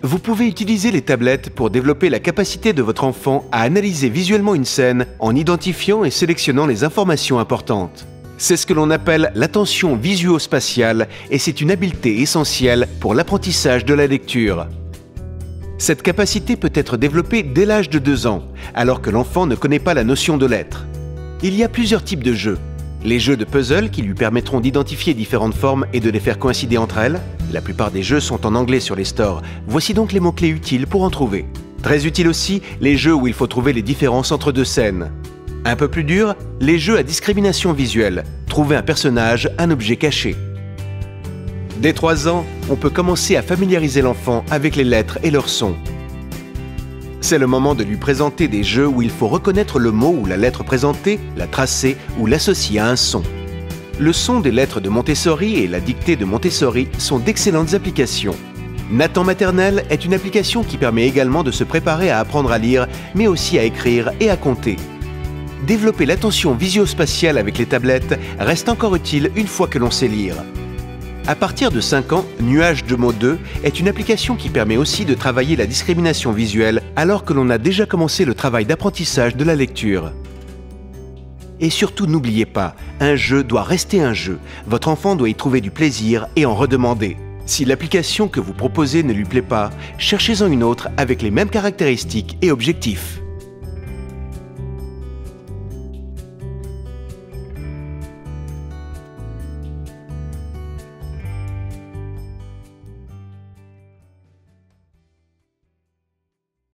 Vous pouvez utiliser les tablettes pour développer la capacité de votre enfant à analyser visuellement une scène en identifiant et sélectionnant les informations importantes. C'est ce que l'on appelle l'attention visuo-spatiale et c'est une habileté essentielle pour l'apprentissage de la lecture. Cette capacité peut être développée dès l'âge de 2 ans, alors que l'enfant ne connaît pas la notion de lettres. Il y a plusieurs types de jeux. Les jeux de puzzle qui lui permettront d'identifier différentes formes et de les faire coïncider entre elles. La plupart des jeux sont en anglais sur les stores. Voici donc les mots-clés utiles pour en trouver. Très utile aussi, les jeux où il faut trouver les différences entre 2 scènes. Un peu plus dur, les jeux à discrimination visuelle. Trouver un personnage, un objet caché. Dès 3 ans, on peut commencer à familiariser l'enfant avec les lettres et leurs sons. C'est le moment de lui présenter des jeux où il faut reconnaître le mot ou la lettre présentée, la tracer ou l'associer à un son. Le son des lettres de Montessori et la dictée de Montessori sont d'excellentes applications. Nathan Maternelle est une application qui permet également de se préparer à apprendre à lire, mais aussi à écrire et à compter. Développer l'attention visio-spatiale avec les tablettes reste encore utile une fois que l'on sait lire. À partir de 5 ans, Nuage de mots 2 est une application qui permet aussi de travailler la discrimination visuelle alors que l'on a déjà commencé le travail d'apprentissage de la lecture. Et surtout, n'oubliez pas, un jeu doit rester un jeu. Votre enfant doit y trouver du plaisir et en redemander. Si l'application que vous proposez ne lui plaît pas, cherchez-en une autre avec les mêmes caractéristiques et objectifs.